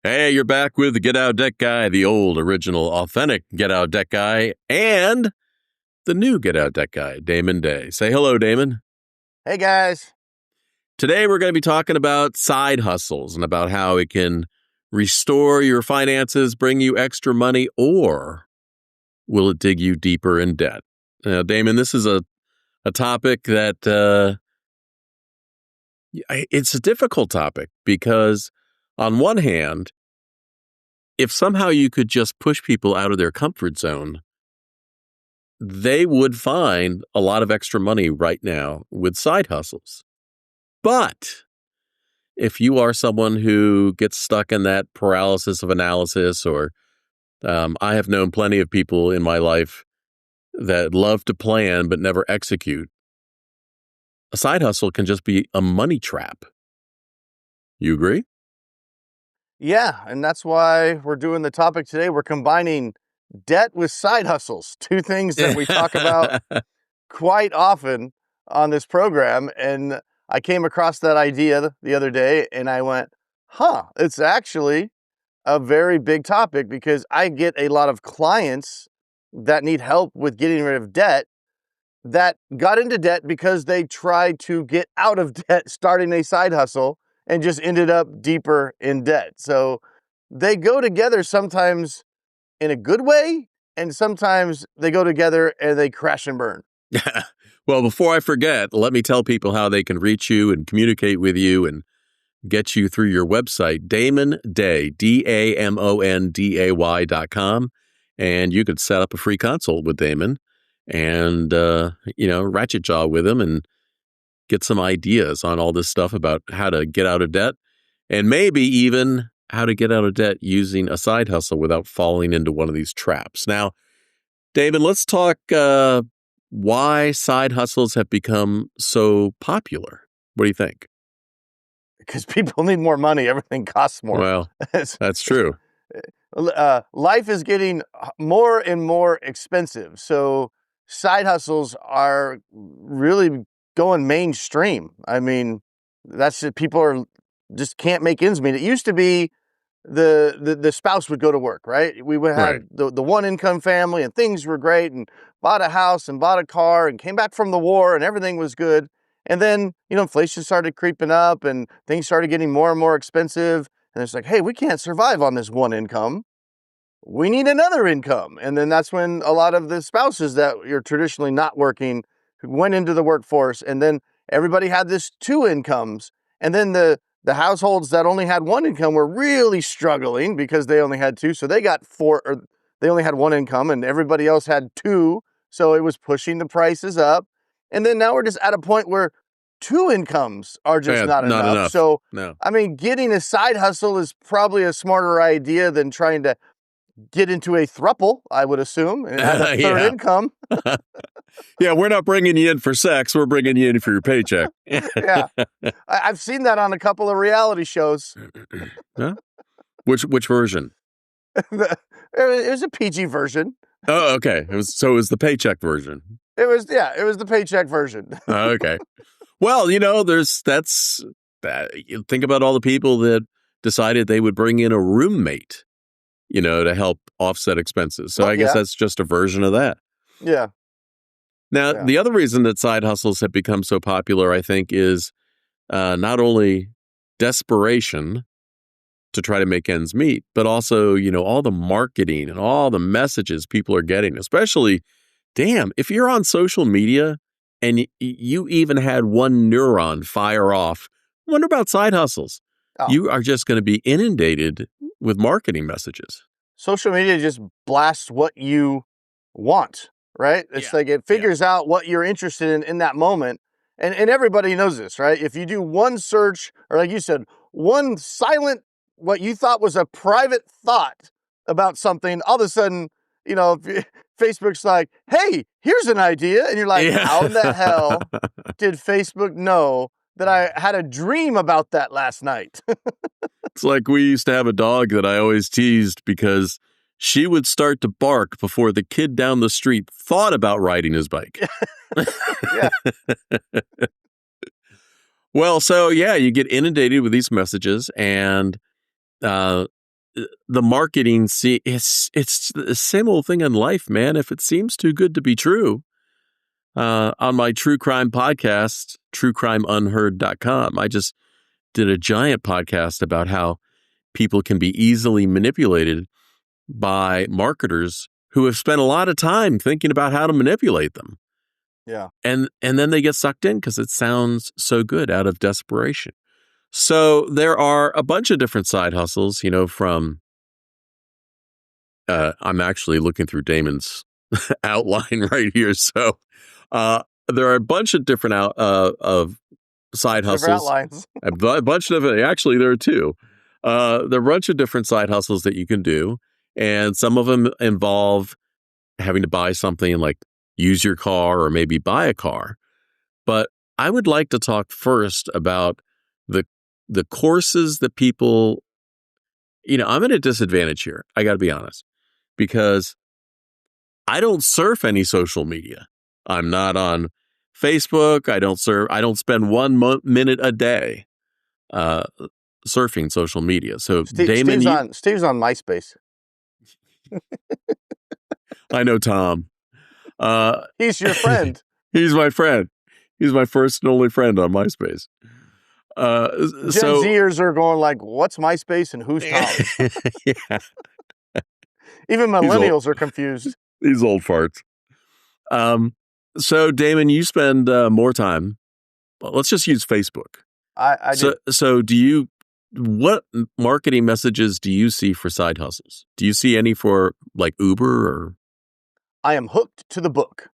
Hey, you're back with the Get Out Debt Guy, the old, original, authentic Get Out Debt Guy, and the new Get Out Debt Guy, Damon Day. Say hello, Damon. Hey, guys. Today, we're going to be talking about side hustles and about how it can restore your finances, bring you extra money, or will it dig you deeper in debt? Now, Damon, this is a topic that it's a difficult topic because on one hand, if somehow you could just push people out of their comfort zone, they would find a lot of extra money right now with side hustles. But if you are someone who gets stuck in that paralysis of analysis, or I have known plenty of people in my life that love to plan but never execute, a side hustle can just be a money trap. You agree? Yeah, and that's why we're doing the topic today. We're combining debt with side hustles, two things that we talk about quite often on this program. And I came across that idea the other day and I went, it's actually a very big topic because I get a lot of clients that need help with getting rid of debt that got into debt because they tried to get out of debt starting a side hustle and just ended up deeper in debt. So they go together sometimes in a good way, and sometimes they go together and they crash and burn. Well, before I forget, let me tell people how they can reach you and communicate with you and get you through your website, damonday, DAMONDAY.com. And you could set up a free consult with Damon and, ratchet jaw with him and get some ideas on all this stuff about how to get out of debt and maybe even how to get out of debt using a side hustle without falling into one of these traps. Now, Damon, let's talk why side hustles have become so popular. What do you think? Because people need more money. Everything costs more. Well, that's true. Life is getting more and more expensive. So side hustles are really going mainstream. I mean, that's just, people are just can't make ends meet. It used to be the spouse would go to work, right? We would Right. have the one income family and things were great and bought a house and bought a car and came back from the war and everything was good. And then, inflation started creeping up and things started getting more and more expensive. And it's like, hey, we can't survive on this one income. We need another income. And then that's when a lot of the spouses that you're traditionally not working went into the workforce. And then everybody had this two incomes. And then the households that only had one income were really struggling because they only had two. So they got four, or they only had one income and everybody else had two. So it was pushing the prices up. And then now we're just at a point where two incomes are just not enough. So, No. I mean, getting a side hustle is probably a smarter idea than trying to get into a thruple, I would assume, and have a third income. Yeah, we're not bringing you in for sex. We're bringing you in for your paycheck. Yeah. I've seen that on a couple of reality shows. Huh? Which version? It was a PG version. Oh, okay. It was the paycheck version. It was the paycheck version. Okay. Well, you think about all the people that decided they would bring in a roommate, to help offset expenses. So I guess that's just a version of that. Yeah. Now, the other reason that side hustles have become so popular, I think, is not only desperation to try to make ends meet, but also, all the marketing and all the messages people are getting, especially, if you're on social media and you even had one neuron fire off, wonder about side hustles. Oh. You are just going to be inundated with marketing messages. Social media just blasts what you want, right? It's like it figures out what you're interested in that moment. And everybody knows this, right? If you do one search, or like you said, one silent, what you thought was a private thought about something, all of a sudden, Facebook's like, hey, here's an idea. And you're like, how in the hell did Facebook know that I had a dream about that last night? It's like we used to have a dog that I always teased because she would start to bark before the kid down the street thought about riding his bike. Well, so you get inundated with these messages, and the marketing, it's the same old thing in life, man. If it seems too good to be true, on my true crime podcast, truecrimeunheard.com, I just did a giant podcast about how people can be easily manipulated by marketers who have spent a lot of time thinking about how to manipulate them. Yeah. And then they get sucked in because it sounds so good out of desperation. So there are a bunch of different side hustles, from I'm actually looking through Damon's outline right here. So there are a bunch of different of side Different hustles. outlines. A bunch of actually there are two. There are a bunch of different side hustles that you can do, and some of them involve having to buy something like use your car or maybe buy a car. But I would like to talk first about the courses that people, I'm at a disadvantage here. I got to be honest, because I don't surf any social media. I'm not on Facebook. I don't spend 1 minute a day surfing social media. So Damon, Steve's on MySpace. I know Tom. He's your friend. He's my friend. He's my first and only friend on MySpace. Gen Zers are going like, what's MySpace and who's Tom? Yeah. Even millennials are confused. These old farts. So Damon, you spend more time. Well, let's just use Facebook. I do. So what marketing messages do you see for side hustles? Do you see any for like Uber or? I am hooked to the book.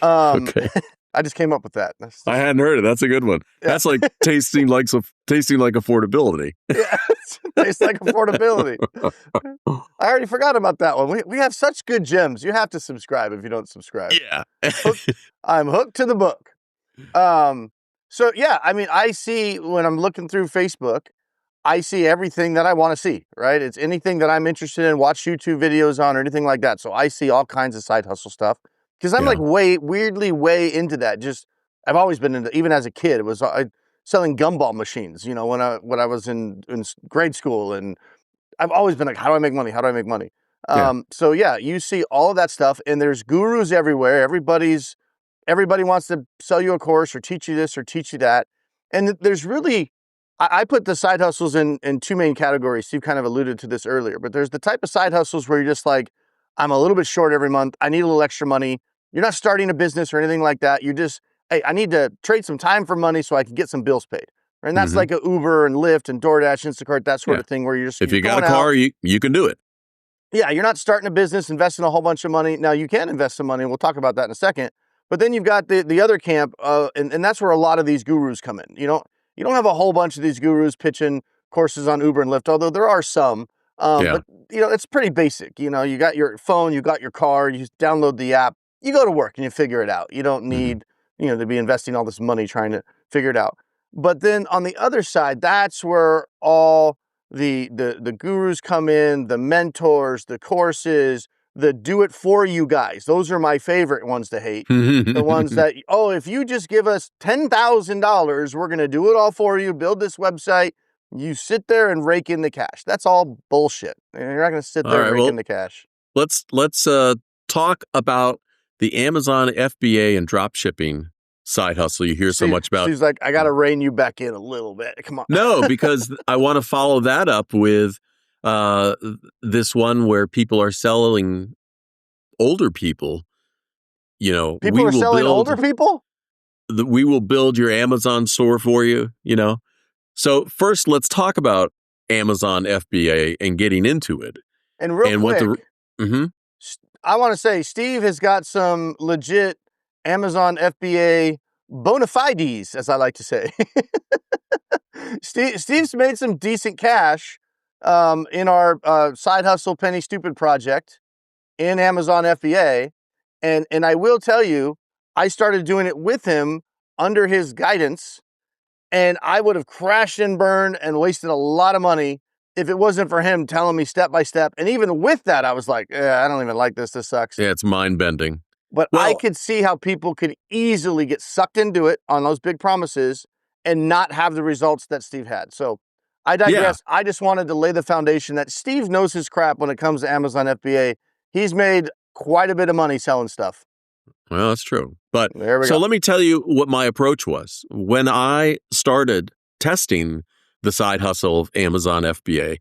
Okay. I just came up with that. I hadn't heard it. That's a good one. Yeah. That's like tasting like affordability. Yeah, tastes like affordability. I already forgot about that one. We have such good gems. You have to subscribe if you don't subscribe. Yeah. I'm hooked to the book. So yeah, I mean, I see when I'm looking through Facebook, I see everything that I want to see, right? It's anything that I'm interested in, watch YouTube videos on or anything like that. So I see all kinds of side hustle stuff. Because I'm like weirdly way into that. Just I've always been into, even as a kid, it was selling gumball machines. When I was in grade school, and I've always been like, how do I make money? How do I make money? So yeah, you see all of that stuff, and there's gurus everywhere. Everybody wants to sell you a course or teach you this or teach you that, and there's really, I put the side hustles in two main categories. Steve kind of alluded to this earlier, but there's the type of side hustles where you're just like, I'm a little bit short every month. I need a little extra money. You're not starting a business or anything like that. You're just, hey, I need to trade some time for money so I can get some bills paid. And that's like a Uber and Lyft and DoorDash, Instacart, that sort of thing where you're just, if you got a car, you can do it. Yeah, you're not starting a business, investing a whole bunch of money. Now you can invest some money, and we'll talk about that in a second. But then you've got the other camp, and that's where a lot of these gurus come in. You don't have a whole bunch of these gurus pitching courses on Uber and Lyft, although there are some. But it's pretty basic. You got your phone, you got your car, you download the app, you go to work and you figure it out. You don't need, to be investing all this money trying to figure it out. But then on the other side, that's where all the gurus come in, the mentors, the courses, the do it for you guys. Those are my favorite ones to hate. The ones that, if you just give us $10,000, we're going to do it all for you, build this website. You sit there and rake in the cash. That's all bullshit. You're not going to sit there and rake in the cash. Let's talk about the Amazon FBA and drop shipping side hustle you hear so much about. She's like, I got to rein you back in a little bit. Come on. No, because I want to follow that up with this one where people are selling older people. People are selling older people? We will build your Amazon store for you, So first, let's talk about Amazon FBA and getting into it. And real quick, I want to say Steve has got some legit Amazon FBA bona fides, as I like to say. Steve's made some decent cash in our side hustle penny stupid project in Amazon FBA. And I will tell you, I started doing it with him under his guidance. And I would have crashed and burned and wasted a lot of money if it wasn't for him telling me step by step. And even with that, I was like, I don't even like this. This sucks. Yeah, it's mind-bending. But I could see how people could easily get sucked into it on those big promises and not have the results that Steve had. So I Yeah. digress. I just wanted to lay the foundation that Steve knows his crap when it comes to Amazon FBA. He's made quite a bit of money selling stuff. Well, that's true. But There we so go. let me tell you what my approach was. When I started testing the side hustle of Amazon FBA,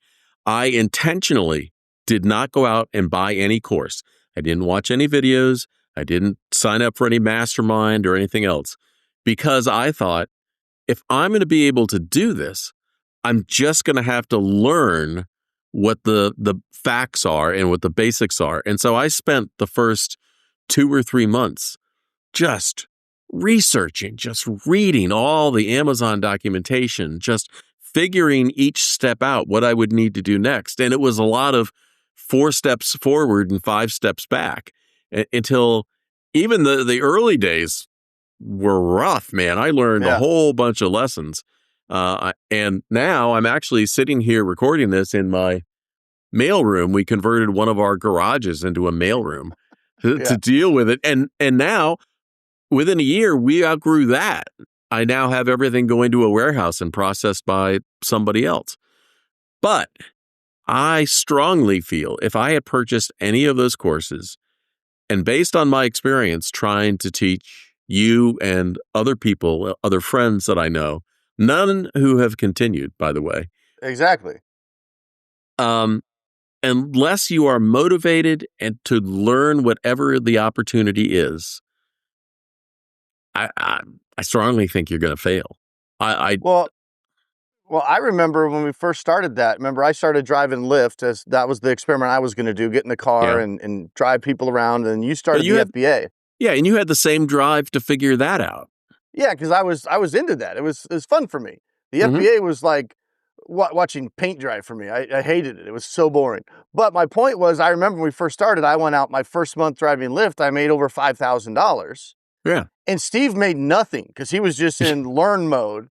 I intentionally did not go out and buy any course. I didn't watch any videos. I didn't sign up for any mastermind or anything else because I thought if I'm going to be able to do this, I'm just going to have to learn what the facts are and what the basics are. And so I spent the first 2 or 3 months just researching, just reading all the Amazon documentation, just figuring each step out, what I would need to do next. And it was a lot of 4 steps forward and 5 steps back until even the early days were rough, man. I learned a Yeah. whole bunch of lessons. And now I'm actually sitting here recording this in my mailroom. We converted one of our garages into a mailroom to Yeah. deal with it. And now within a year, we outgrew that. I now have everything going to a warehouse and processed by somebody else. But I strongly feel if I had purchased any of those courses and based on my experience trying to teach you and other people, other friends that I know, none who have continued, by the way, Exactly. um, unless you are motivated and to learn whatever the opportunity is, I strongly think you're going to fail. I Well, I remember when we first started that. Remember, I started driving Lyft as that was the experiment I was going to do, get in the car yeah, and drive people around. And you but started you the had FBA. yeah, and you had the same drive to figure that out. Yeah, because I was into that. It was fun for me. The Hmm. FBA was like watching paint dry for me. I hated it. It was so boring. But my point was, I remember when we first started, I went out my first month driving Lyft. I made over $5,000, Yeah, and Steve made nothing because he was just in learn mode.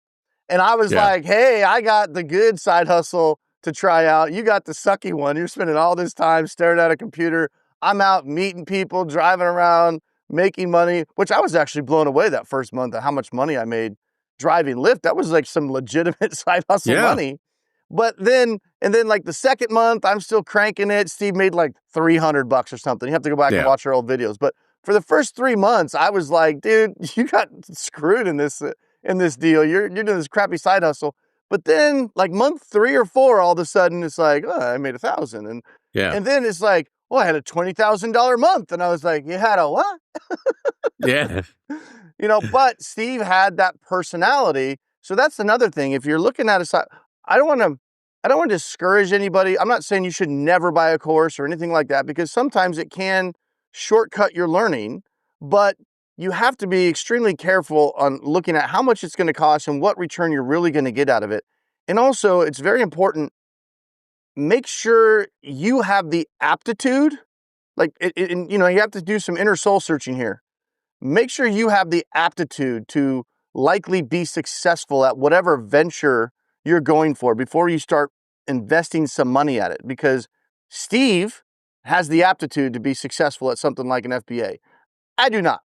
And I was yeah, like, hey, I got the good side hustle to try out. You got the sucky one. You're spending all this time staring at a computer. I'm out meeting people, driving around, making money, which I was actually blown away that first month at how much money I made driving Lyft. That was like some legitimate side hustle yeah, money. But then like the second month, I'm still cranking it. Steve made like $300 or something. You have to go back and yeah, watch our old videos. But for the first 3 months, I was like, dude, you got screwed in this deal. You're doing this crappy side hustle. But then like month 3 or 4, all of a sudden it's like, oh, I made 1,000. yeah, And then it's like, oh, I had a $20,000 month. And I was like, you had a what? yeah, But Steve had that personality. So that's another thing. If you're looking at a side, I don't want to I don't want to discourage anybody. I'm not saying you should never buy a course or anything like that because sometimes it can shortcut your learning, but you have to be extremely careful on looking at how much it's going to cost and what return you're really going to get out of it. And also, it's very important, make sure you have the aptitude. Like, you have to do some inner soul searching here. Make sure you have the aptitude to likely be successful at whatever venture you're going for before you start investing some money at it. Because Steve has the aptitude to be successful at something like an FBA. I do not.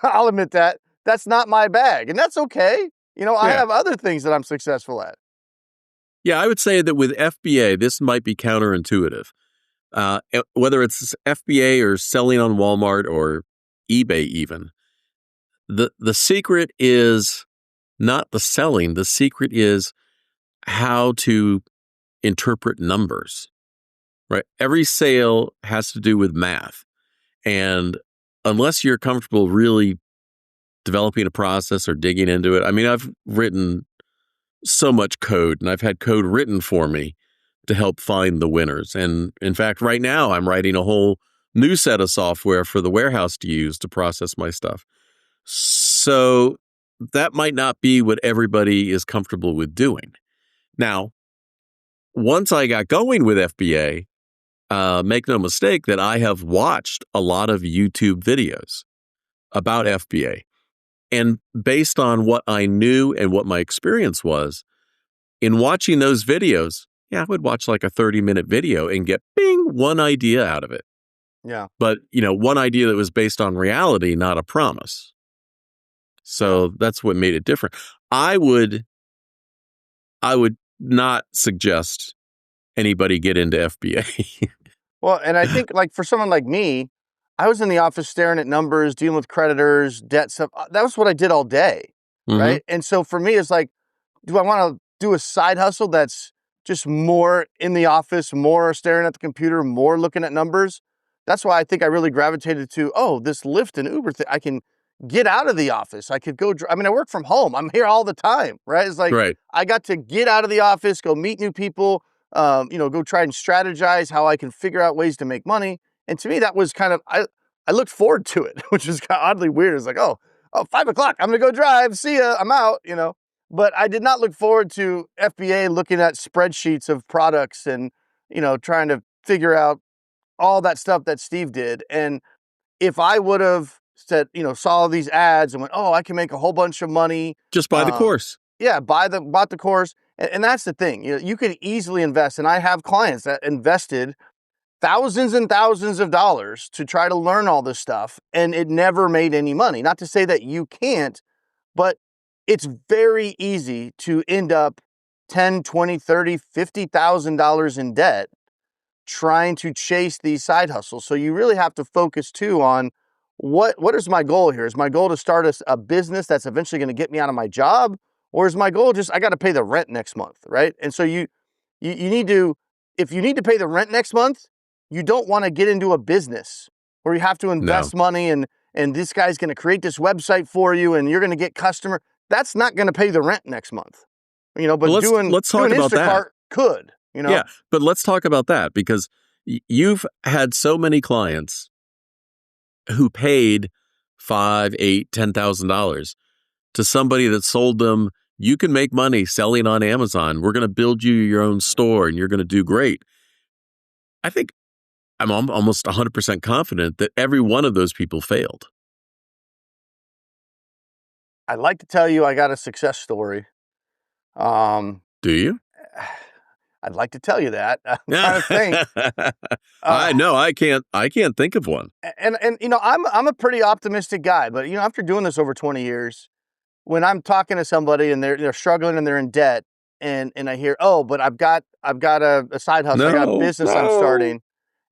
I'll admit that. That's not my bag, and that's okay. I yeah. have other things that I'm successful at. Yeah, I would say that with FBA, this might be counterintuitive. Whether it's FBA or selling on Walmart or eBay, even the secret is not the selling. The secret is how to interpret numbers. Right? Every sale has to do with math, and unless you're comfortable really developing a process or digging into it, I mean, I've written so much code and I've had code written for me to help find the winners. And in fact, right now I'm writing a whole new set of software for the warehouse to use to process my stuff. So that might not be what everybody is comfortable with doing. Now, once I got going with FBA, make no mistake that I have watched a lot of YouTube videos about FBA. And based on what I knew and what my experience was, in watching those videos, yeah, I would watch like a 30-minute video and get bing, one idea out of it. Yeah, But, one idea that was based on reality, not a promise. yeah, So that's what made it different. I would not suggest anybody get into FBA. Well, and I think like for someone like me, I was in the office staring at numbers, dealing with creditors, debt stuff. That was what I did all day, Mm-hmm. right? And so for me, it's like, do I want to do a side hustle that's just more in the office, more staring at the computer, more looking at numbers? That's why I think I really gravitated to, oh, this Lyft and Uber thing. I can get out of the office. I could go, I mean, I work from home. I'm here all the time, right? It's like, Right. I got to get out of the office, go meet new people, go try and strategize how I can figure out ways to make money. And to me, that was kind of, I looked forward to it, which is kind of oddly weird. It's like, oh, 5 o'clock, I'm going to go drive. See ya. I'm out, But I did not look forward to FBA looking at spreadsheets of products and, trying to figure out all that stuff that Steve did. And if I would have said, saw these ads and went, oh, I can make a whole bunch of money. Just buy the course. Yeah, bought the course. And that's the thing. You could easily invest. And I have clients that invested thousands and thousands of dollars to try to learn all this stuff, and it never made any money. Not to say that you can't, but it's very easy to end up 10, 20, 30, $50,000 in debt trying to chase these side hustles. So you really have to focus too on what is my goal here? Is my goal to start a business that's eventually going to get me out of my job? Or is my goal just, I got to pay the rent next month, right? And so you need to, if you need to pay the rent next month, you don't want to get into a business where you have to invest money and this guy's going to create this website for you and you're going to get customer. That's not going to pay the rent next month, but let's talk doing about Instacart that. could, Yeah, but let's talk about that because you've had so many clients who paid $5,000, $8,000, $10,000 to somebody that sold them. You can make money selling on Amazon. We're going to build you your own store and you're going to do great. I think I'm almost 100% confident that every one of those people failed. I'd like to tell you I got a success story. Do you? I'd like to tell you that. I'm trying to think. I know I can't think of one. And I'm a pretty optimistic guy, but after doing this over 20 years, when I'm talking to somebody and they're struggling and they're in debt, and I hear, oh, but I've got a side hustle, I got a business I'm starting,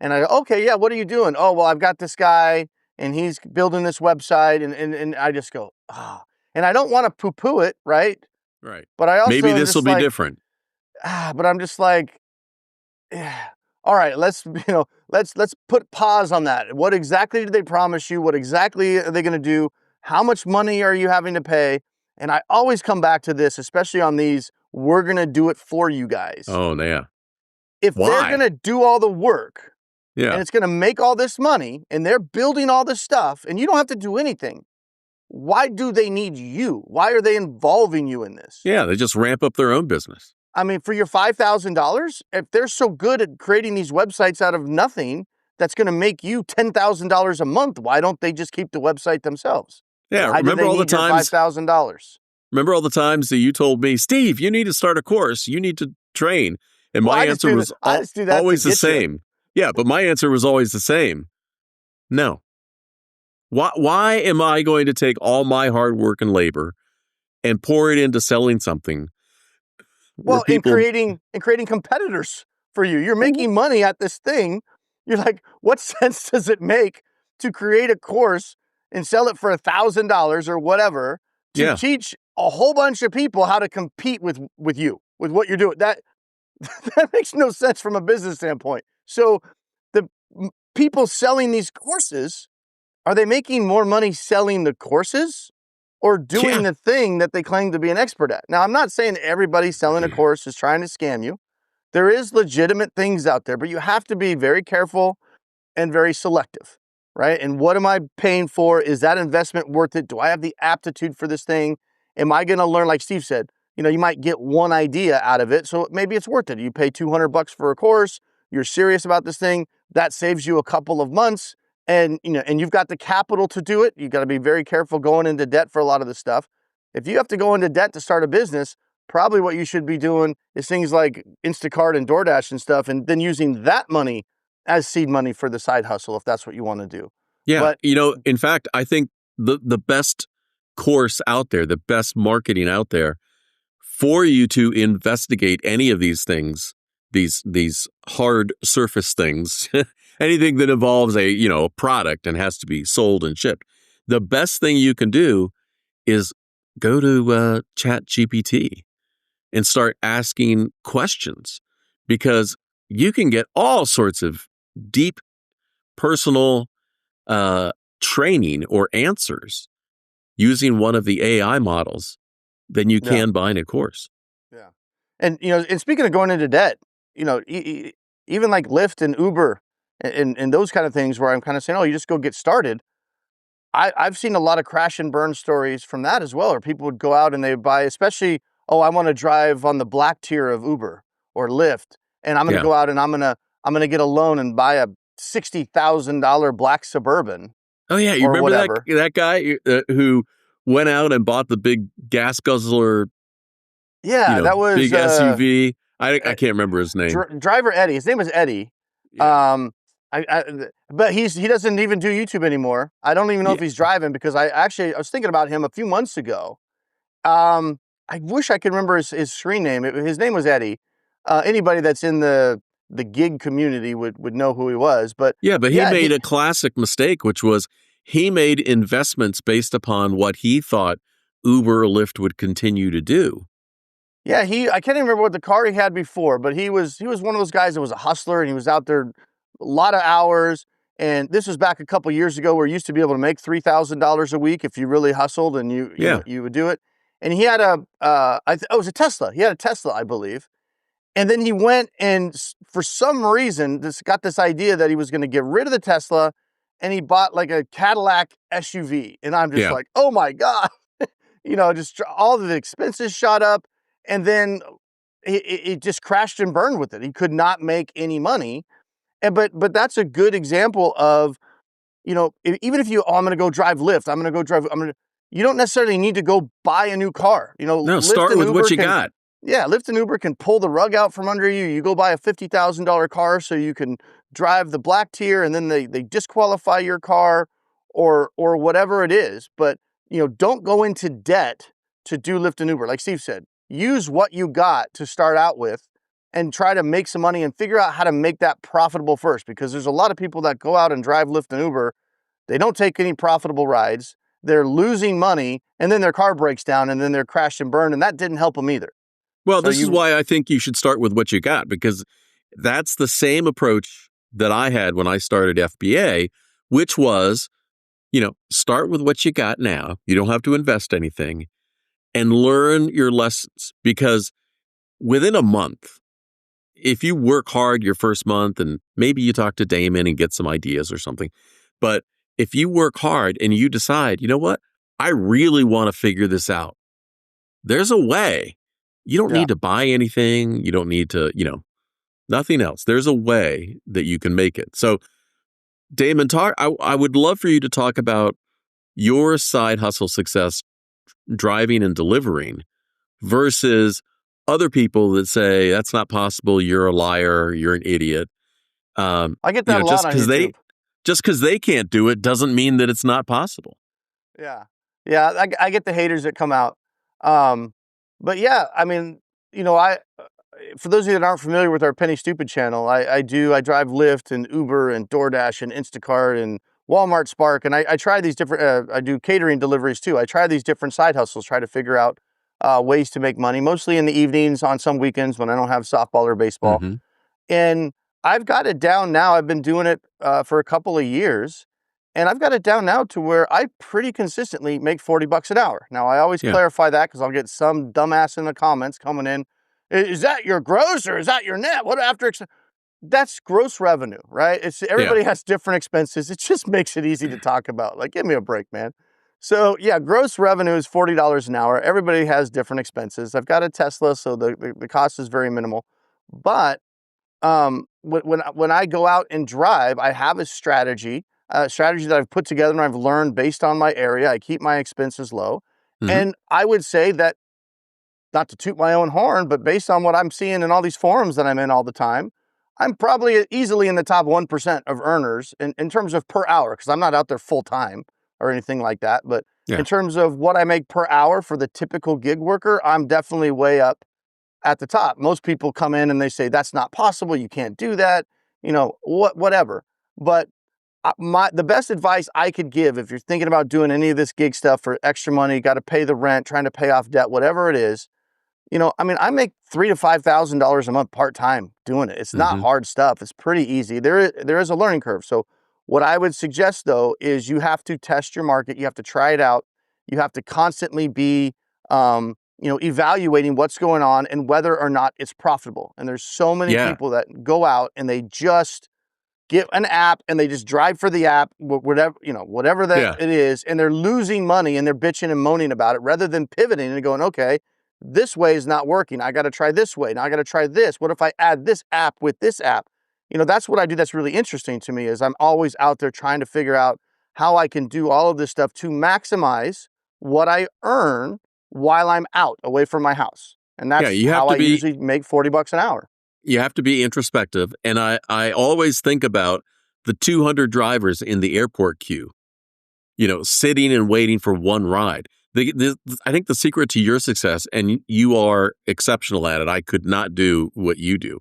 and I go, okay, yeah, what are you doing? Oh, well, I've got this guy and he's building this website, and I just go, oh, and I don't want to poo-poo it, right? Right. But I also maybe this will be different. But I'm just like, yeah. All right, let's put pause on that. What exactly did they promise you? What exactly are they going to do? How much money are you having to pay? And I always come back to this, especially on these, we're going to do it for you guys. Oh, yeah. If they're going to do all the work and it's going to make all this money and they're building all this stuff and you don't have to do anything, why do they need you? Why are they involving you in this? Yeah, they just ramp up their own business. I mean, for your $5,000, if they're so good at creating these websites out of nothing, that's going to make you $10,000 a month. Why don't they just keep the website themselves? Yeah, remember all the times $5,000. Remember all the times that you told me, Steve, you need to start a course. You need to train. And my answer was always the same. Yeah, but my answer was always the same. No. Why am I going to take all my hard work and labor and pour it into selling something? Well, in creating competitors for you. You're making money at this thing. You're like, what sense does it make to create a course and sell it for $1,000 or whatever to teach a whole bunch of people how to compete with you, with what you're doing? That makes no sense from a business standpoint. So the people selling these courses, are they making more money selling the courses or doing the thing that they claim to be an expert at? Now, I'm not saying everybody selling a course is trying to scam you. There is legitimate things out there, but you have to be very careful and very selective, right? And what am I paying for? Is that investment worth it? Do I have the aptitude for this thing? Am I going to learn, like Steve said, you might get one idea out of it, so maybe it's worth it. You pay $200 for a course, you're serious about this thing, that saves you a couple of months, and you've got the capital to do it. You've got to be very careful going into debt for a lot of this stuff. If you have to go into debt to start a business, probably what you should be doing is things like Instacart and DoorDash and stuff, and then using that money as seed money for the side hustle, if that's what you want to do. Yeah, but, in fact, I think the best course out there, the best marketing out there for you to investigate any of these things, these hard surface things, anything that involves a product and has to be sold and shipped. The best thing you can do is go to Chat GPT and start asking questions, because you can get all sorts of deep personal training or answers using one of the AI models than you Yeah. can buying a course. Yeah. And speaking of going into debt, even like Lyft and Uber and those kind of things where I'm kind of saying, oh, you just go get started. I've seen a lot of crash and burn stories from that as well, or people would go out and they buy, especially, oh, I want to drive on the black tier of Uber or Lyft, and I'm going to Yeah. go out and I'm gonna get a loan and buy a $60,000 black Suburban Oh yeah, you or remember that whatever. that guy who went out and bought the big gas guzzler, Yeah, that was big SUV. I uh, can't remember his name. driver Eddie. His name is Eddie. Yeah. Um, but he doesn't even do YouTube anymore. I don't even know if Yeah. he's driving because I was thinking about him a few months ago. I wish I could remember his screen name. His name was Eddie. Anybody that's in the gig community would know who he was. But Yeah, but he yeah, made a classic mistake, which was he made investments based upon what he thought Uber or Lyft would continue to do. yeah, I can't even remember what the car he had before, but he was one of those guys that was a hustler and he was out there a lot of hours. And this was back a couple years ago where you used to be able to make $3,000 a week if you really hustled and Yeah. you would do it. And he had it was a Tesla. He had a Tesla, I believe. And then he went and for some reason got this idea that he was going to get rid of the Tesla, and he bought like a Cadillac SUV. And I'm just Yeah. like, oh my God, just all the expenses shot up. And then it just crashed and burned with it. He could not make any money. But that's a good example of, even if I'm going to go drive Lyft, you don't necessarily need to go buy a new car. No, Lyft start and with what Uber you can, got. yeah, Lyft and Uber can pull the rug out from under you. You go buy a $50,000 car so you can drive the black tier, and then they disqualify your car or whatever it is. But, don't go into debt to do Lyft and Uber. Like Steve said, use what you got to start out with and try to make some money and figure out how to make that profitable first, because there's a lot of people that go out and drive Lyft and Uber. They don't take any profitable rides. They're losing money, and then their car breaks down, and then they're crashed and burned, and that didn't help them either. Well, So this is why I think you should start with what you got, because that's the same approach that I had when I started FBA, which was, start with what you got now. You don't have to invest anything, and learn your lessons, because within a month, if you work hard your first month and maybe you talk to Damon and get some ideas or something, but if you work hard and you decide, you know what, I really want to figure this out, there's a way. You don't yeah. need to buy anything. You don't need to, nothing else. There's a way that you can make it. So, Damon, I would love for you to talk about your side hustle success driving and delivering versus other people that say that's not possible, you're a liar, you're an idiot. I get that a lot Just on because YouTube. they can't do it doesn't mean that it's not possible. Yeah. Yeah, I get the haters that come out. Um, but yeah, I mean, for those of you that aren't familiar with our Penny Stupid channel, I drive Lyft and Uber and DoorDash and Instacart and Walmart Spark, and I try these different, I do catering deliveries too. I try these different side hustles, try to figure out ways to make money, mostly in the evenings, on some weekends when I don't have softball or baseball. Mm-hmm. And I've got it down now. I've been doing it for a couple of years, and I've got it down now to where I pretty consistently make $40 an hour. Now, I always Yeah. clarify that because I'll get some dumbass in the comments coming in. Is that your gross or is that your net? What after? That's gross revenue, right? Yeah. Everybody has different expenses. It just makes it easy to talk about. Like, give me a break, man. So yeah, gross revenue is $40 an hour. Everybody has different expenses. I've got a Tesla, so the cost is very minimal. But when I go out and drive, I have a strategy that I've put together and I've learned based on my area. I keep my expenses low. Mm-hmm. And I would say that, not to toot my own horn, but based on what I'm seeing in all these forums that I'm in all the time, I'm probably easily in the top 1% of earners in terms of per hour, because I'm not out there full time or anything like that. But Yeah. In terms of what I make per hour for the typical gig worker, I'm definitely way up at the top. Most people come in and they say, that's not possible. You can't do that. Whatever. But the best advice I could give if you're thinking about doing any of this gig stuff for extra money, got to pay the rent, trying to pay off debt, whatever it is, I make $3,000 to $5,000 a month part-time doing it. It's not Hmm. hard stuff. It's pretty easy. There is a learning curve. So what I would suggest though, is you have to test your market. You have to try it out. You have to constantly be, evaluating what's going on and whether or not it's profitable. And there's so many Yeah. people that go out and they just get an app and they just drive for the app, whatever that Yeah. it is, and they're losing money and they're bitching and moaning about it rather than pivoting and going, okay, this way is not working. I got to try this way. Now I got to try this. What if I add this app with this app? That's what I do. That's really interesting to me is I'm always out there trying to figure out how I can do all of this stuff to maximize what I earn while I'm out away from my house. And Yeah. that's how I usually make $40 an hour. You have to be introspective. And I always think about the 200 drivers in the airport queue, sitting and waiting for one ride. I think the secret to your success, and you are exceptional at it, I could not do what you do.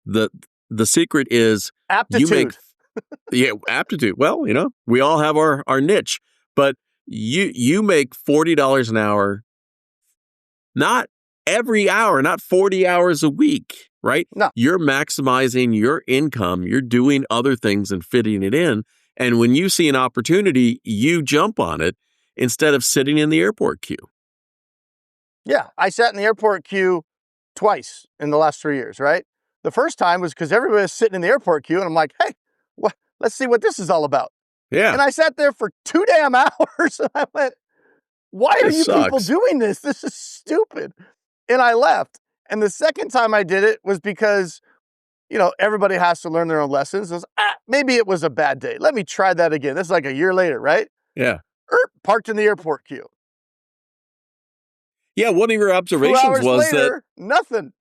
The secret is you make, Aptitude. aptitude. Well, we all have our niche, but you make $40 an hour, not every hour, not 40 hours a week, right? No. You're maximizing your income. You're doing other things and fitting it in. And when you see an opportunity, you jump on it instead of sitting in the airport queue. Yeah, I sat in the airport queue twice in the last 3 years, right? The first time was because everybody was sitting in the airport queue, and I'm like, hey, let's see what this is all about. Yeah. And I sat there for 2 damn hours, and I went, why are This you people sucks. doing this? This is stupid. And I left. And the second time I did it was because, everybody has to learn their own lessons. It was, maybe it was a bad day. Let me try that again. This is like a year later, right? Yeah. Parked in the airport queue. Yeah. One of your 2 observations hours was later, nothing.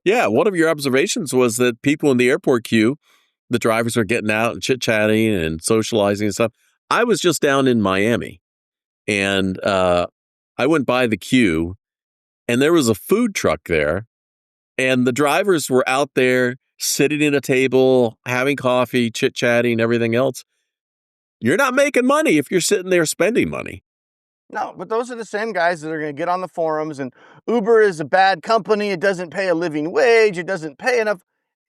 one of your observations was that people in the airport queue, the drivers are getting out and chit-chatting and socializing and stuff. I was just down in Miami and I went by the queue and there was a food truck there and the drivers were out there sitting at a table, having coffee, chit-chatting, everything else. You're not making money if you're sitting there spending money. No, but those are the same guys that are going to get on the forums and Uber is a bad company. It doesn't pay a living wage. It doesn't pay enough.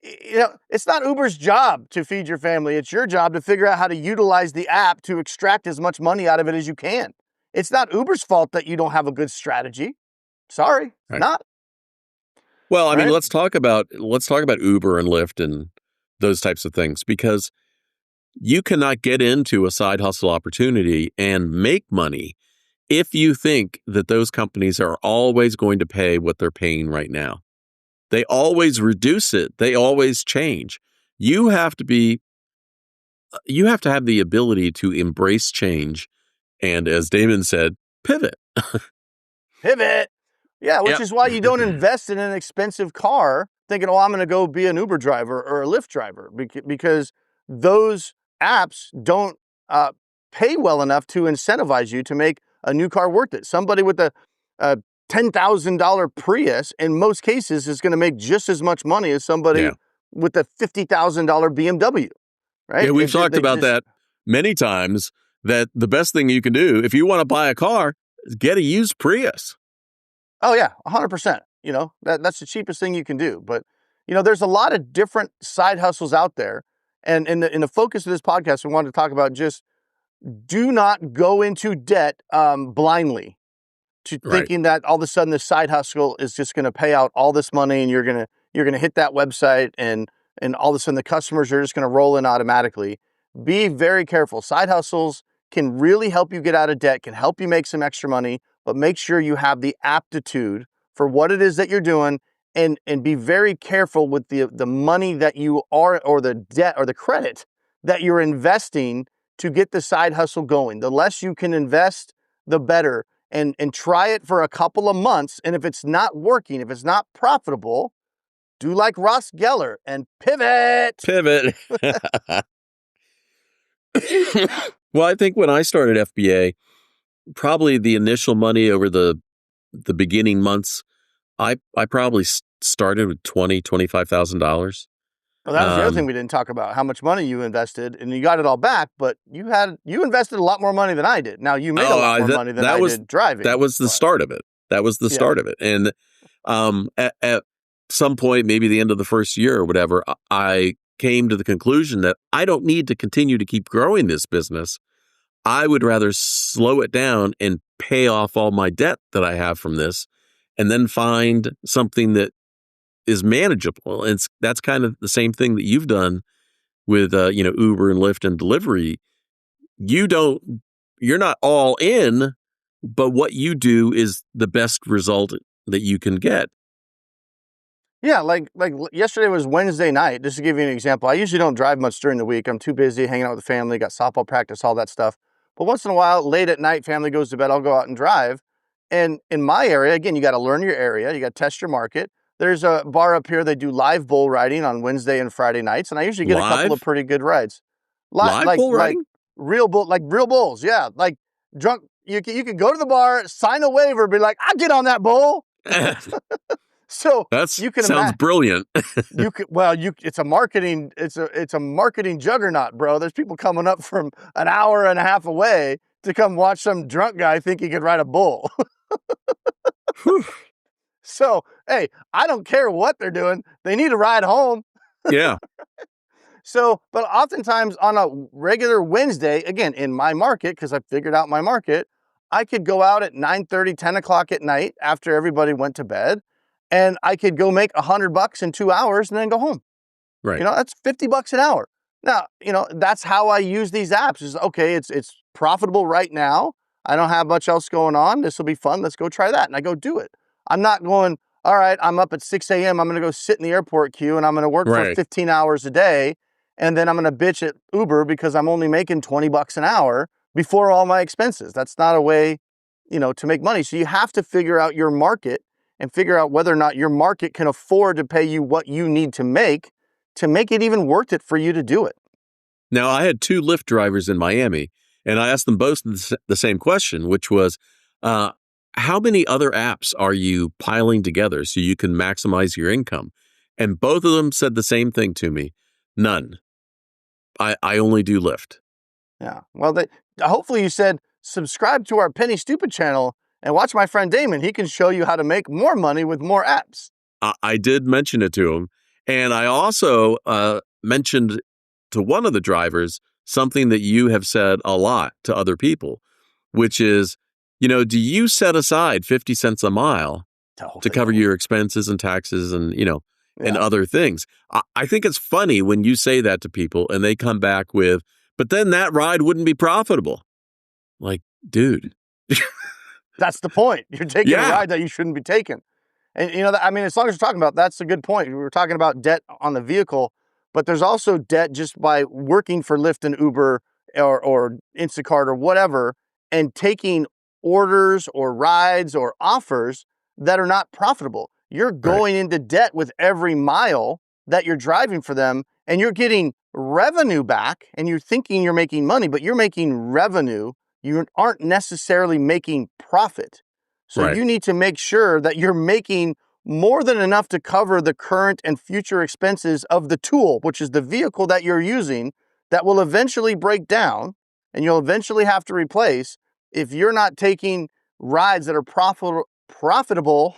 It's not Uber's job to feed your family. It's your job to figure out how to utilize the app to extract as much money out of it as you can. It's not Uber's fault that you don't have a good strategy. Sorry, Right. not. Well, I mean, Right? let's talk about Uber and Lyft and those types of things because you cannot get into a side hustle opportunity and make money if you think that those companies are always going to pay what they're paying right now. They always reduce it. They always change. You have to have the ability to embrace change. And as Damon said, pivot. Pivot. Yeah, which Yep. is why you don't invest in an expensive car thinking, I'm going to go be an Uber driver or a Lyft driver because those apps don't pay well enough to incentivize you to make a new car worth it. Somebody with a $10,000 Prius, in most cases, is going to make just as much money as somebody Yeah. with a $50,000 BMW, right? Yeah, we've talked about that many times, that the best thing you can do if you want to buy a car is get a used Prius. Oh yeah, 100%. That's the cheapest thing you can do. But there's a lot of different side hustles out there. And in the focus of this podcast, we wanted to talk about just do not go into debt blindly to Right. thinking that all of a sudden this side hustle is just going to pay out all this money and you're gonna hit that website and all of a sudden the customers are just going to roll in automatically. Be very careful. Side hustles can really help you get out of debt, can help you make some extra money, but make sure you have the aptitude for what it is that you're doing and be very careful with the money that you are, or the debt or the credit that you're investing to get the side hustle going. The less you can invest, the better. And try it for a couple of months. And if it's not working, if it's not profitable, do like Ross Geller and pivot. Pivot. Well, I think when I started FBA, probably the initial money over the beginning months, I probably started with $25,000. Well, that was the other thing we didn't talk about, how much money you invested, and you got it all back, but you invested a lot more money than I did. Now, you made a lot more money than I did that driving, was the but start of it. That was the yeah. start of it. And at some point, maybe the end of the first year or whatever, I came to the conclusion that I don't need to continue to keep growing this business. I would rather slow it down and pay off all my debt that I have from this, and then find something that is manageable. And that's kind of the same thing that you've done with Uber and Lyft and delivery. You're not all in, but what you do is the best result that you can get. Yeah, like yesterday was Wednesday night, just to give you an example. I usually don't drive much during the week. I'm too busy hanging out with the family, got softball practice, all that stuff. But once in a while, late at night, family goes to bed, I'll go out and drive. And in my area, again, you got to learn your area, you got to test your market. There's a bar up here, they do live bull riding on Wednesday and Friday nights, and I usually get a couple of Live? pretty good rides. Live bull Like riding? real bulls, yeah. Like drunk, you can go to the bar, sign a waiver, be like, I'll get on that bull. So That you can sounds imagine. brilliant. It's a marketing juggernaut, bro. There's people coming up from an hour and a half away to come watch some drunk guy think he could ride a bull. So, hey, I don't care what they're doing. They need a ride home. Yeah. So, but oftentimes on a regular Wednesday, again, in my market, because I figured out my market, I could go out at 9:30, 10 o'clock at night after everybody went to bed, and I could go make $100 in 2 hours and then go home. Right. That's $50 an hour. Now, that's how I use these apps is, okay, it's profitable right now. I don't have much else going on. This will be fun. Let's go try that. And I go do it. I'm not going, all right, I'm up at 6 a.m. I'm going to go sit in the airport queue and I'm going to work for Right. 15 hours a day. And then I'm going to bitch at Uber because I'm only making $20 an hour before all my expenses. That's not a way, to make money. So you have to figure out your market and figure out whether or not your market can afford to pay you what you need to make it even worth it for you to do it. Now, I had 2 Lyft drivers in Miami, and I asked them both the same question, which was, how many other apps are you piling together so you can maximize your income? And both of them said the same thing to me. None. I only do Lyft. Yeah. Well, hopefully you said, subscribe to our Penny Stupid channel and watch my friend Damon. He can show you how to make more money with more apps. I did mention it to him. And I also mentioned to one of the drivers something that you have said a lot to other people, which is, do you set aside 50 cents a mile to cover your expenses and taxes and, and other things? I think it's funny when you say that to people and they come back with, but then that ride wouldn't be profitable. Like, dude. That's the point. You're taking a ride that you shouldn't be taking. And, as long as we're talking about, that's a good point. We were talking about debt on the vehicle, but there's also debt just by working for Lyft and Uber or Instacart or whatever, and taking orders or rides or offers that are not profitable. You're going into debt with every mile that you're driving for them, and you're getting revenue back, and you're thinking you're making money, but you're making revenue. You aren't necessarily making profit. So you need to make sure that you're making more than enough to cover the current and future expenses of the tool, which is the vehicle that you're using that will eventually break down and you'll eventually have to replace. If you're not taking rides that are profitable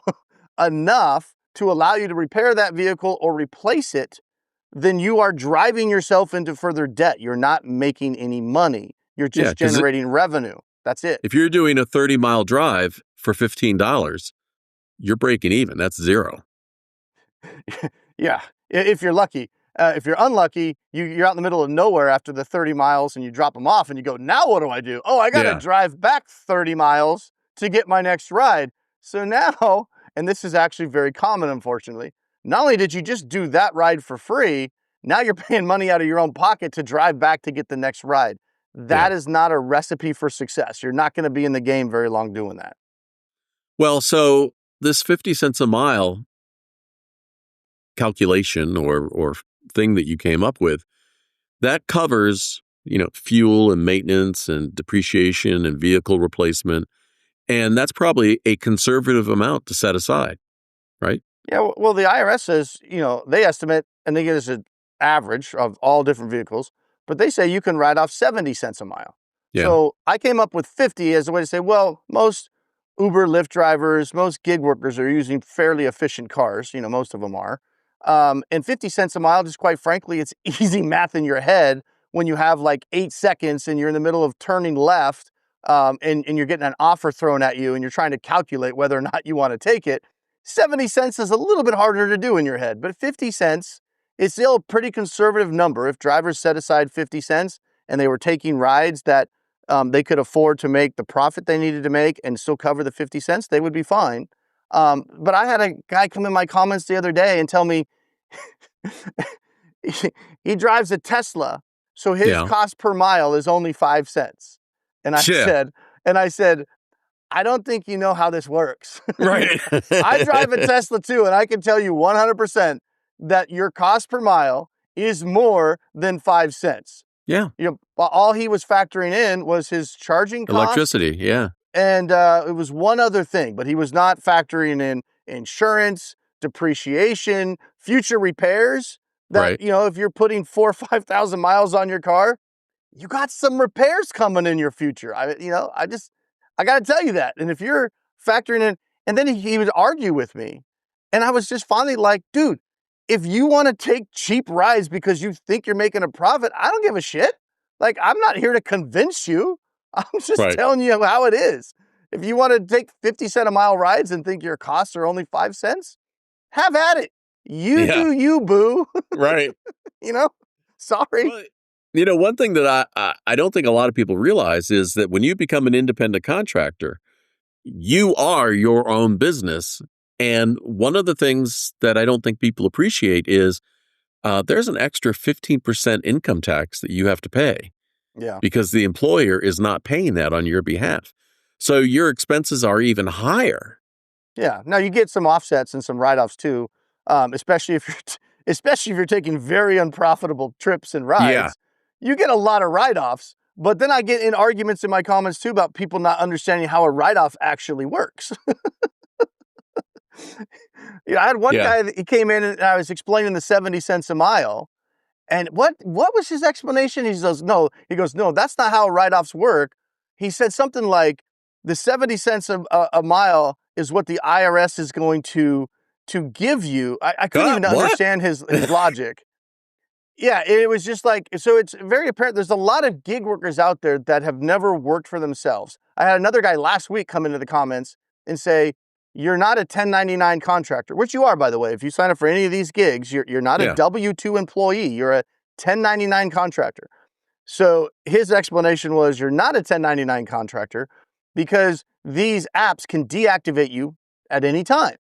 enough to allow you to repair that vehicle or replace it, then you are driving yourself into further debt. You're not making any money. You're just generating revenue. That's it. If you're doing a 30-mile drive for $15, you're breaking even. That's zero. Yeah, if you're lucky. If you're unlucky, you're out in the middle of nowhere after the 30 miles and you drop them off and you go, now what do I do? Oh, I got to drive back 30 miles to get my next ride. So now, and this is actually very common, unfortunately, not only did you just do that ride for free, now you're paying money out of your own pocket to drive back to get the next ride. That is not a recipe for success. You're not going to be in the game very long doing that. Well, so this 50 cents a mile calculation or thing that you came up with, that covers, fuel and maintenance and depreciation and vehicle replacement. And that's probably a conservative amount to set aside, right? Yeah, well, the IRS says, they estimate, and they give us an average of all different vehicles, but they say you can write off 70 cents a mile. Yeah. So I came up with 50 as a way to say, well, most Uber, Lyft drivers, most gig workers are using fairly efficient cars. Most of them are. And 50 cents a mile, just quite frankly, it's easy math in your head when you have like 8 seconds and you're in the middle of turning left, and you're getting an offer thrown at you and you're trying to calculate whether or not you want to take it. 70 cents is a little bit harder to do in your head, but 50 cents is still a pretty conservative number. If drivers set aside 50 cents and they were taking rides that they could afford to make the profit they needed to make and still cover the 50 cents, they would be fine. But I had a guy come in my comments the other day and tell me he drives a Tesla, so his Yeah. cost per mile is only 5 cents. And I Yeah. said, I don't think you know how this works. Right. I drive a Tesla too, and I can tell you 100% that your cost per mile is more than 5 cents. Yeah. All he was factoring in was his charging cost. Electricity. Yeah. And it was one other thing, but he was not factoring in insurance, depreciation, future repairs. That, Right. if you're putting 4,000 or 5,000 miles on your car, you got some repairs coming in your future. I got to tell you that. And if you're factoring in, and then he would argue with me. And I was just finally like, dude, if you want to take cheap rides because you think you're making a profit, I don't give a shit. Like, I'm not here to convince you. I'm just Right. telling you how it is. If you want to take 50 cent a mile rides and think your costs are only 5 cents, have at it. You Yeah. do you, boo. Right. Sorry. Well, one thing that I don't think a lot of people realize is that when you become an independent contractor, you are your own business. And one of the things that I don't think people appreciate is there's an extra 15% income tax that you have to pay Yeah. because the employer is not paying that on your behalf. So your expenses are even higher. Yeah. Now you get some offsets and some write-offs too, especially if you're taking very unprofitable trips and rides. Yeah. You get a lot of write-offs. But then I get in arguments in my comments too about people not understanding how a write-off actually works. I had one guy that he came in and I was explaining the 70 cents a mile. And what was his explanation? He goes, no, that's not how write-offs work. He said something like the 70 cents a mile is what the IRS is going to give you. I couldn't even understand his logic. Yeah, it was just like, so it's very apparent there's a lot of gig workers out there that have never worked for themselves. I had another guy last week come into the comments and say, you're not a 1099 contractor, which you are, by the way. If you sign up for any of these gigs, you're not a W-2 employee. You're a 1099 contractor. So his explanation was you're not a 1099 contractor because these apps can deactivate you at any time.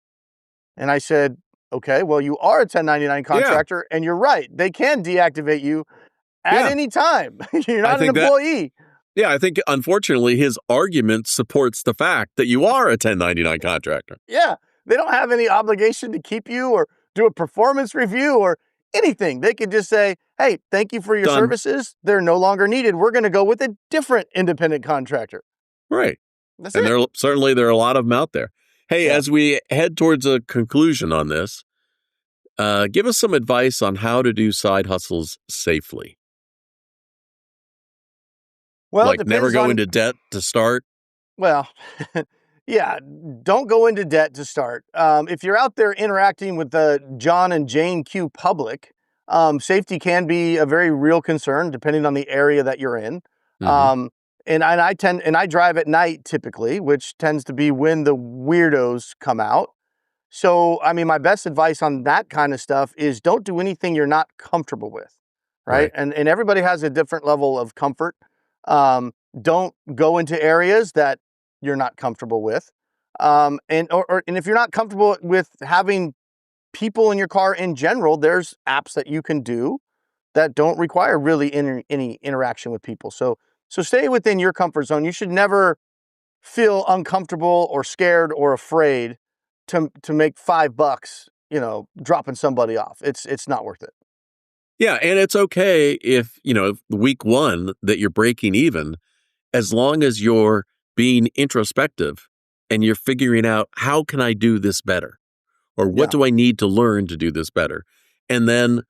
And I said, okay, well, you are a 1099 contractor, and you're right. They can deactivate you at any time. You're not an employee. I think, unfortunately, his argument supports the fact that you are a 1099 contractor. Yeah. They don't have any obligation to keep you or do a performance review or anything. They could just say, hey, thank you for your services. They're no longer needed. We're going to go with a different independent contractor. Right. That's and it. there are a lot of them out there. Hey, as we head towards a conclusion on this, give us some advice on how to do side hustles safely. Well, like never go into debt to start. Well, yeah, don't go into debt to start. If you're out there interacting with the John and Jane Q public, safety can be a very real concern depending on the area that you're in. Mm-hmm. And I drive at night typically, which tends to be when the weirdos come out. So, I mean, my best advice on that kind of stuff is don't do anything you're not comfortable with, right? And everybody has a different level of comfort. Don't go into areas that you're not comfortable with. And if you're not comfortable with having people in your car in general, there's apps that you can do that don't require really any interaction with people. So stay within your comfort zone. You should never feel uncomfortable or scared or afraid to make $5, dropping somebody off. It's not worth it. Yeah, and it's okay if, week 1 that you're breaking even, as long as you're being introspective and you're figuring out, how can I do this better? Or what Yeah. do I need to learn to do this better? And then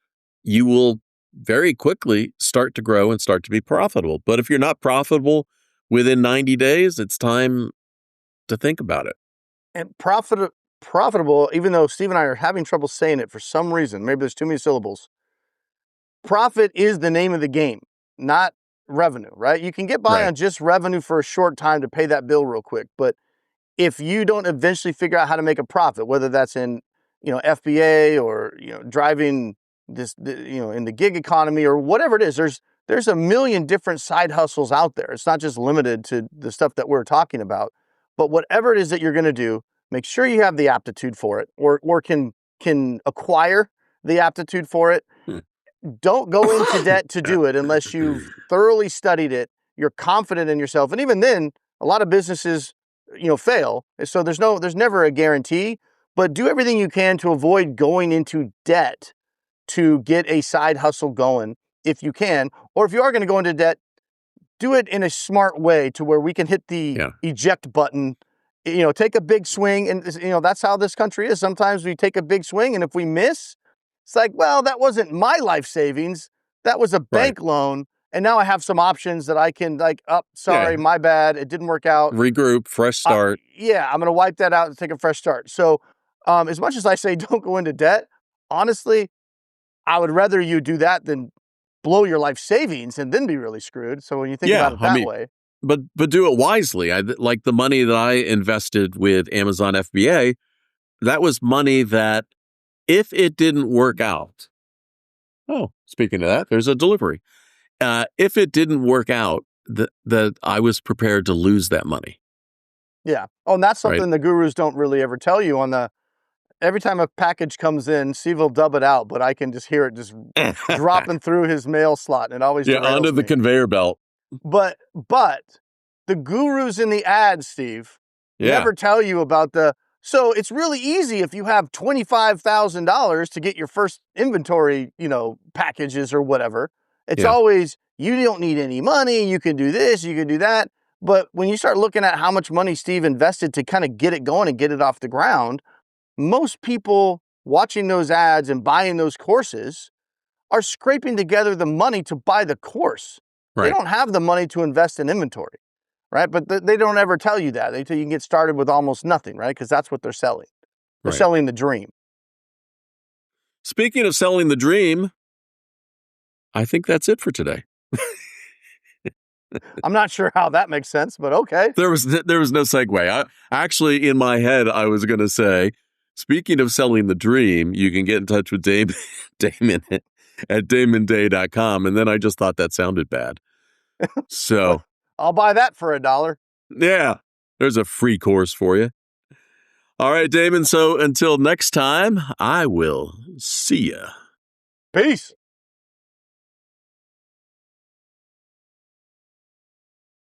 you will very quickly start to grow and start to be profitable. But if you're not profitable within 90 days, it's time to think about it. And profitable, even though Steve and I are having trouble saying it for some reason, maybe there's too many syllables. Profit is the name of the game, not revenue, right? You can get by Right. on just revenue for a short time to pay that bill real quick, but if you don't eventually figure out how to make a profit, whether that's in, FBA or, driving in the gig economy or whatever it is, there's a million different side hustles out there. It's not just limited to the stuff that we're talking about, but whatever it is that you're going to do, make sure you have the aptitude for it or can acquire the aptitude for it. Hmm. Don't go into debt to do it unless you've thoroughly studied it, you're confident in yourself. And even then, a lot of businesses, fail. So there's never a guarantee, but do everything you can to avoid going into debt to get a side hustle going if you can. Or if you are going to go into debt, do it in a smart way to where we can hit the Yeah. eject button, take a big swing. And, that's how this country is. Sometimes we take a big swing, and if we miss, it's like, well, that wasn't my life savings. That was a Right. bank loan. And now I have some options that I can sorry, Yeah. my bad. It didn't work out. Regroup, fresh start. Yeah, I'm going to wipe that out and take a fresh start. So as much as I say don't go into debt, honestly, I would rather you do that than blow your life savings and then be really screwed. So when you think about Yeah. it I that mean, way, but do it wisely. Like the money that I invested with Amazon FBA, that was money that if it didn't work out, speaking of that, there's a delivery. If it didn't work out, that I was prepared to lose that money, yeah. Oh, and that's right? something the gurus don't really ever tell you every time a package comes in, Steve will dub it out, but I can just hear it just dropping through his mail slot, and it always Yeah, onto derails the me. conveyor belt. But the gurus in the ads, Steve, Yeah, never tell you about so it's really easy if you have $25,000 to get your first inventory, packages or whatever. It's yeah, always, you don't need any money, you can do this, you can do that. But when you start looking at how much money Steve invested to kind of get it going and get it off the ground, most people watching those ads and buying those courses are scraping together the money to buy the course. They right, don't have the money to invest in inventory, right? But they don't ever tell you that. They tell you can get started with almost nothing, right? Because that's what they're selling. They're right. selling the dream. Speaking of selling the dream, I think that's it for today. I'm not sure how that makes sense, but okay. There was no segue. Actually, in my head, I was going to say, speaking of selling the dream, you can get in touch with Damon at damonday.com. And then I just thought that sounded bad. Well, So, I'll buy that for $1. yeah, there's a free course for you. All right, Damon. So until next time, I will see ya. Peace.